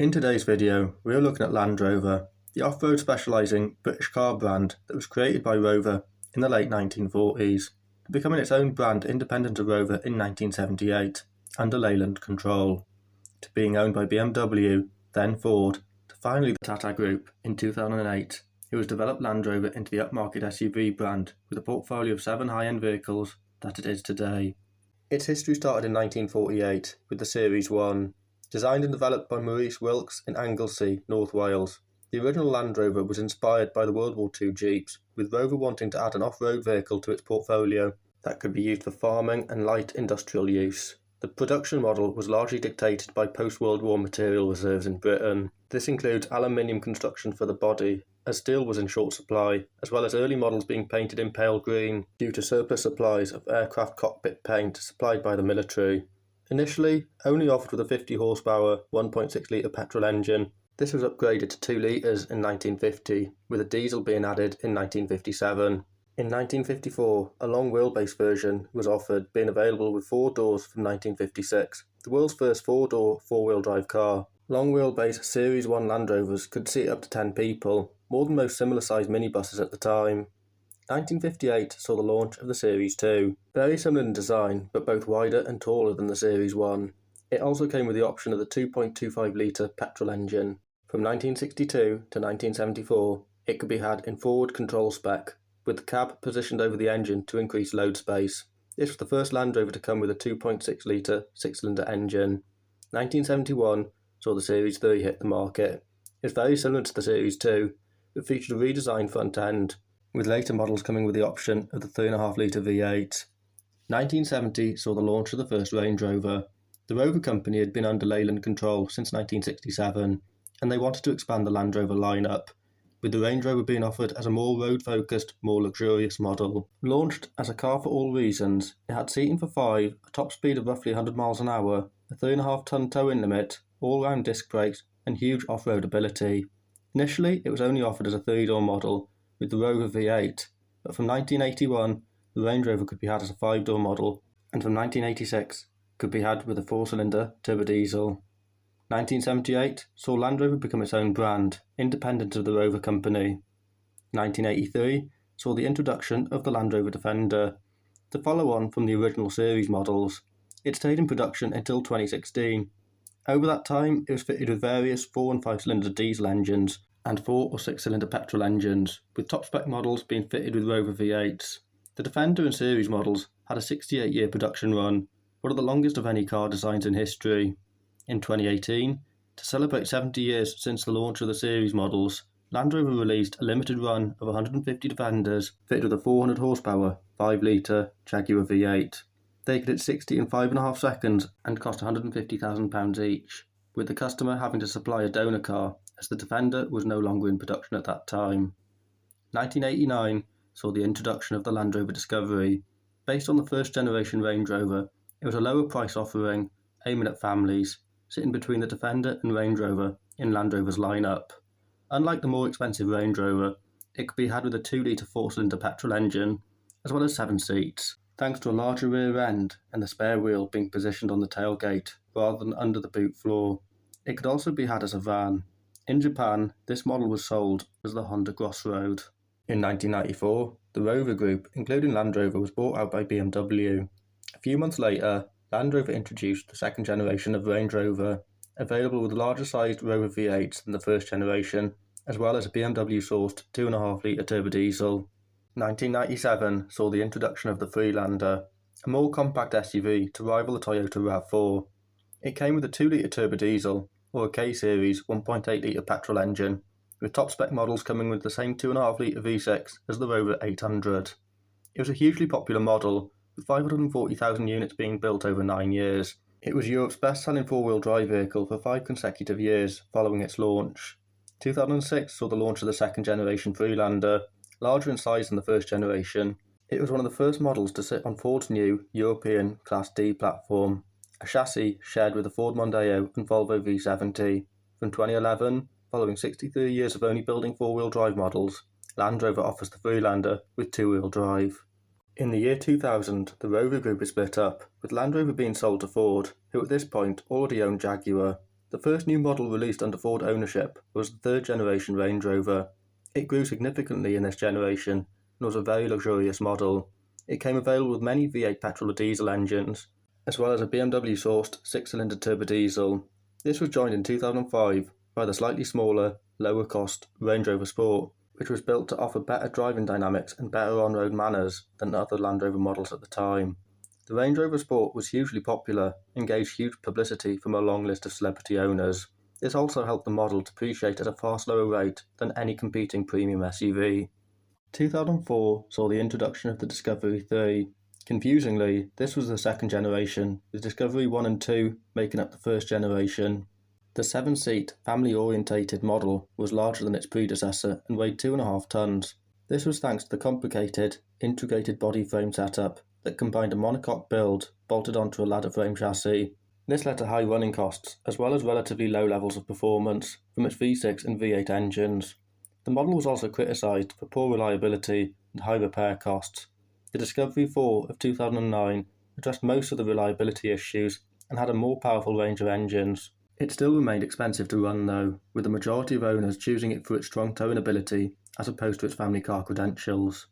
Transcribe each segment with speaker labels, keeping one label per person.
Speaker 1: In today's video, we are looking at Land Rover, the off-road specialising British car brand that was created by Rover in the late 1940s, becoming its own brand independent of Rover in 1978, under Leyland control, to being owned by BMW, then Ford, to finally the Tata Group in 2008, who has developed Land Rover into the upmarket SUV brand with a portfolio of 7 high-end vehicles that it is today. Its history started in 1948 with the Series 1. Designed and developed by Maurice Wilkes in Anglesey, North Wales, the original Land Rover was inspired by the World War II Jeeps, with Rover wanting to add an off-road vehicle to its portfolio that could be used for farming and light industrial use. The production model was largely dictated by post-World War material reserves in Britain. This includes aluminium construction for the body, as steel was in short supply, as well as early models being painted in pale green due to surplus supplies of aircraft cockpit paint supplied by the military. Initially, only offered with a 50 horsepower, 1.6 litre petrol engine, this was upgraded to 2 litres in 1950, with a diesel being added in 1957. In 1954, a long wheelbase version was offered, being available with 4 doors from 1956, the world's first 4-door, 4-wheel drive car. Long wheelbase Series 1 Land Rovers could seat up to 10 people, more than most similar sized minibuses at the time. 1958 saw the launch of the Series 2, very similar in design but both wider and taller than the Series 1. It also came with the option of the 2.25 litre petrol engine. From 1962 to 1974, it could be had in forward control spec, with the cab positioned over the engine to increase load space. This was the first Land Rover to come with a 2.6 litre 6-cylinder engine. 1971 saw the Series 3 hit the market. It was very similar to the Series 2, but featured a redesigned front end, with later models coming with the option of the 3.5 litre V8. 1970 saw the launch of the first Range Rover. The Rover company had been under Leyland control since 1967, and they wanted to expand the Land Rover lineup, with the Range Rover being offered as a more road-focused, more luxurious model. Launched as a car for all reasons, it had seating for 5, a top speed of roughly 100 miles an hour, a 3.5-tonne towing limit, all-round disc brakes, and huge off-road ability. Initially, it was only offered as a 3-door model, with the Rover V8, but from 1981, the Range Rover could be had as a 5-door model, and from 1986, could be had with a 4-cylinder turbo diesel. 1978 saw Land Rover become its own brand, independent of the Rover company. 1983 saw the introduction of the Land Rover Defender, the follow-on from the original series models. It stayed in production until 2016. Over that time, it was fitted with various 4 and 5-cylinder diesel engines and 4 or 6-cylinder petrol engines, with top-spec models being fitted with Rover V8s. The Defender and series models had a 68-year production run, one of the longest of any car designs in history. In 2018, to celebrate 70 years since the launch of the series models, Land Rover released a limited run of 150 Defenders fitted with a 400 horsepower, 5 litre Jaguar V8. They could hit 60 in 5.5 seconds and cost £150,000 each, with the customer having to supply a donor car, as the Defender was no longer in production at that time. 1989 saw the introduction of the Land Rover Discovery. Based on the first generation Range Rover, it was a lower price offering, aiming at families, sitting between the Defender and Range Rover in Land Rover's lineup. Unlike the more expensive Range Rover, it could be had with a 2 litre 4-cylinder petrol engine, as well as 7 seats, thanks to a larger rear end and the spare wheel being positioned on the tailgate rather than under the boot floor. It could also be had as a van. In Japan, this model was sold as the Honda Crossroad. In 1994, the Rover Group, including Land Rover, was bought out by BMW. A few months later, Land Rover introduced the second generation of Range Rover, available with larger sized Rover V8s than the first generation, as well as a BMW-sourced 2.5 litre turbo diesel. 1997 saw the introduction of the Freelander, a more compact SUV to rival the Toyota RAV4. It came with a 2 litre turbo diesel, or a K-Series 1.8 litre petrol engine, with top-spec models coming with the same 2.5 litre V6 as the Rover 800. It was a hugely popular model, with 540,000 units being built over 9 years. It was Europe's best-selling 4-wheel drive vehicle for 5 consecutive years following its launch. 2006 saw the launch of the second generation Freelander, larger in size than the first generation. It was one of the first models to sit on Ford's new European Class D platform, a chassis shared with the Ford Mondeo and Volvo V70. From 2011, following 63 years of only building 4-wheel drive models, Land Rover offers the Freelander with 2-wheel drive. In the year 2000, the Rover Group is split up, with Land Rover being sold to Ford, who at this point already owned Jaguar. The first new model released under Ford ownership was the third generation Range Rover. It grew significantly in this generation and was a very luxurious model. It came available with many V8 petrol or diesel engines, as well as a BMW-sourced 6-cylinder turbo diesel. This was joined in 2005 by the slightly smaller, lower-cost Range Rover Sport, which was built to offer better driving dynamics and better on-road manners than other Land Rover models at the time. The Range Rover Sport was hugely popular and gained huge publicity from a long list of celebrity owners. This also helped the model to depreciate at a far slower rate than any competing premium SUV. 2004 saw the introduction of the Discovery 3. Confusingly, this was the second generation, with Discovery 1 and 2 making up the first generation. The 7-seat, family-orientated model was larger than its predecessor and weighed 2.5 tons. This was thanks to the complicated, integrated body frame setup that combined a monocoque build bolted onto a ladder frame chassis. This led to high running costs, as well as relatively low levels of performance from its V6 and V8 engines. The model was also criticised for poor reliability and high repair costs. The Discovery 4 of 2009 addressed most of the reliability issues and had a more powerful range of engines. It still remained expensive to run though, with the majority of owners choosing it for its strong towing ability as opposed to its family car credentials.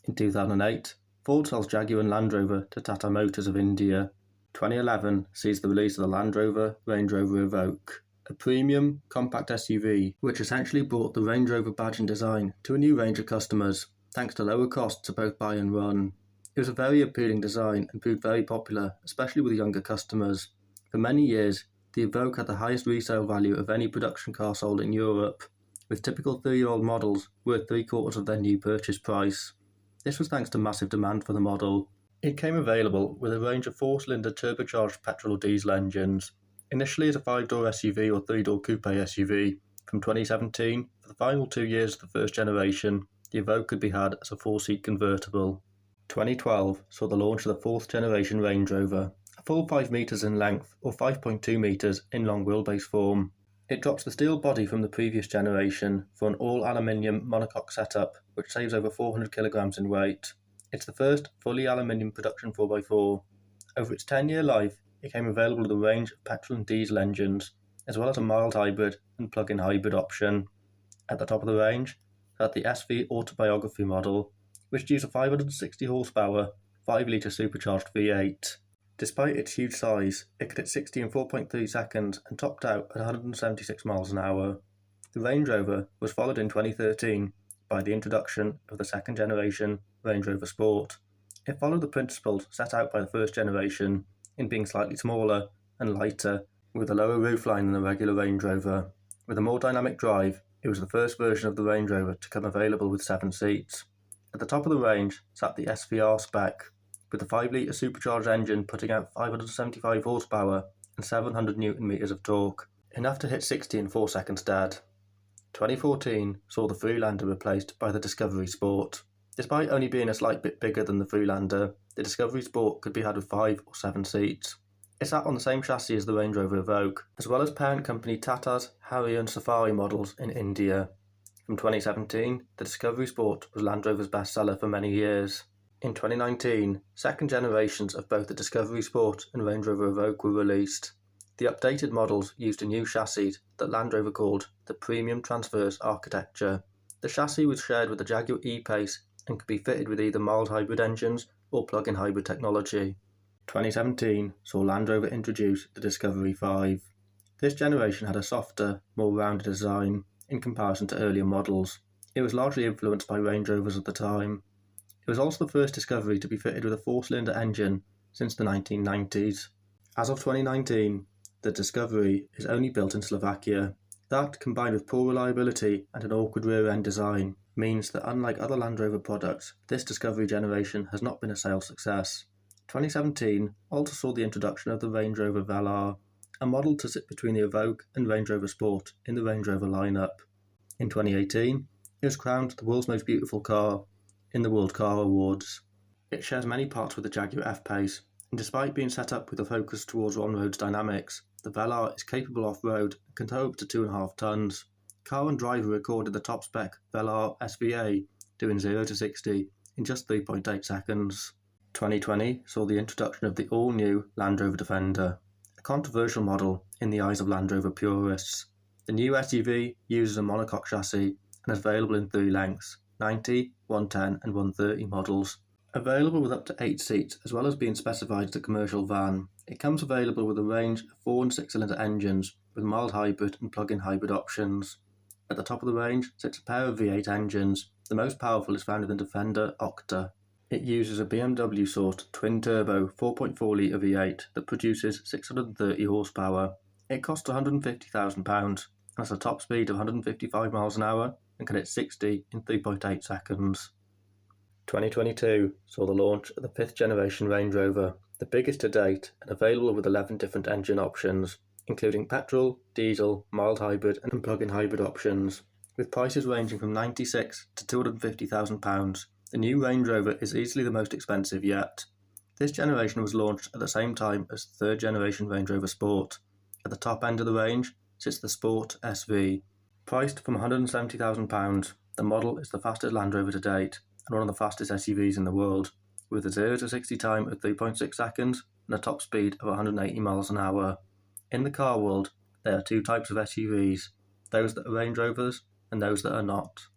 Speaker 1: In 2008, Ford sells Jaguar and Land Rover to Tata Motors of India. 2011 sees the release of the Land Rover Range Rover Evoque, a premium, compact SUV which essentially brought the Range Rover badge and design to a new range of customers, thanks to lower costs to both buy and run. It was a very appealing design and proved very popular, especially with younger customers. For many years, the Evoque had the highest resale value of any production car sold in Europe, with typical 3-year-old models worth 3/4 of their new purchase price. This was thanks to massive demand for the model. It came available with a range of 4-cylinder turbocharged petrol or diesel engines, initially as a 5-door SUV or 3-door coupe SUV. From 2017, for the final 2 years of the first generation, the Evoque could be had as a 4-seat convertible. 2012 saw the launch of the 4th generation Range Rover, a full 5 metres in length or 5.2 metres in long wheelbase form. It drops the steel body from the previous generation for an all-aluminium monocoque setup, which saves over 400 kilograms in weight. It's the first fully aluminium production 4x4. Over its 10-year life, it came available with a range of petrol and diesel engines, as well as a mild hybrid and plug-in hybrid option. At the top of the range, had the SV Autobiography model, which used a 560 horsepower, 5-litre supercharged V8. Despite its huge size, it could hit 60 in 4.3 seconds and topped out at 176 miles an hour. The Range Rover was followed in 2013 by the introduction of the second generation Range Rover Sport. It followed the principles set out by the first generation in being slightly smaller and lighter, with a lower roofline than the regular Range Rover. With a more dynamic drive, it was the first version of the Range Rover to come available with 7 seats. At the top of the range sat the SVR spec, with the 5-litre supercharged engine putting out 575 horsepower and 700 Newton meters of torque, enough to hit 60 in 4 seconds dead. 2014 saw the Freelander replaced by the Discovery Sport. Despite only being a slight bit bigger than the Freelander, the Discovery Sport could be had with 5 or 7 seats. It sat on the same chassis as the Range Rover Evoque, as well as parent company Tata's Harrier and Safari models in India. From 2017, the Discovery Sport was Land Rover's bestseller for many years. In 2019, second generations of both the Discovery Sport and Range Rover Evoque were released. The updated models used a new chassis that Land Rover called the Premium Transverse Architecture. The chassis was shared with the Jaguar E-Pace and could be fitted with either mild hybrid engines or plug-in hybrid technology. 2017 saw Land Rover introduce the Discovery 5. This generation had a softer, more rounded design in comparison to earlier models. It was largely influenced by Range Rovers at the time. It was also the first Discovery to be fitted with a 4-cylinder engine since the 1990s. As of 2019, the Discovery is only built in Slovakia. That, combined with poor reliability and an awkward rear-end design, means that unlike other Land Rover products, this Discovery generation has not been a sales success. 2017 also saw the introduction of the Range Rover Velar, a model to sit between the Evoque and Range Rover Sport in the Range Rover lineup. In 2018, it was crowned the world's most beautiful car in the World Car Awards. It shares many parts with the Jaguar F-Pace, and despite being set up with a focus towards on-road dynamics, the Velar is capable off-road and can tow up to 2.5 tons. Car and driver recorded the top-spec Velar SVA, doing 0 to 60 in just 3.8 seconds. 2020 saw the introduction of the all-new Land Rover Defender, a controversial model in the eyes of Land Rover purists. The new SUV uses a monocoque chassis and is available in 3 lengths, 90, 110 and 130 models. Available with up to 8 seats, as well as being specified as a commercial van, it comes available with a range of 4 and 6-cylinder engines with mild hybrid and plug-in hybrid options. At the top of the range sits a pair of V8 engines. The most powerful is found in the Defender Octa. It uses a BMW sort twin-turbo 4.4-litre V8 that produces 630 horsepower. It costs £150,000 and has a top speed of 155 miles an hour and can hit 60 in 3.8 seconds. 2022 saw the launch of the 5th generation Range Rover, the biggest to date and available with 11 different engine options, including petrol, diesel, mild hybrid and plug-in hybrid options. With prices ranging from £96,000 to £250,000, the new Range Rover is easily the most expensive yet. This generation was launched at the same time as the 3rd generation Range Rover Sport. At the top end of the range sits the Sport SV. Priced from £170,000, the model is the fastest Land Rover to date and one of the fastest SUVs in the world, with a 0 to 60 time of 3.6 seconds and a top speed of 180 miles an hour. In the car world, there are 2 types of SUVs, those that are Range Rovers and those that are not.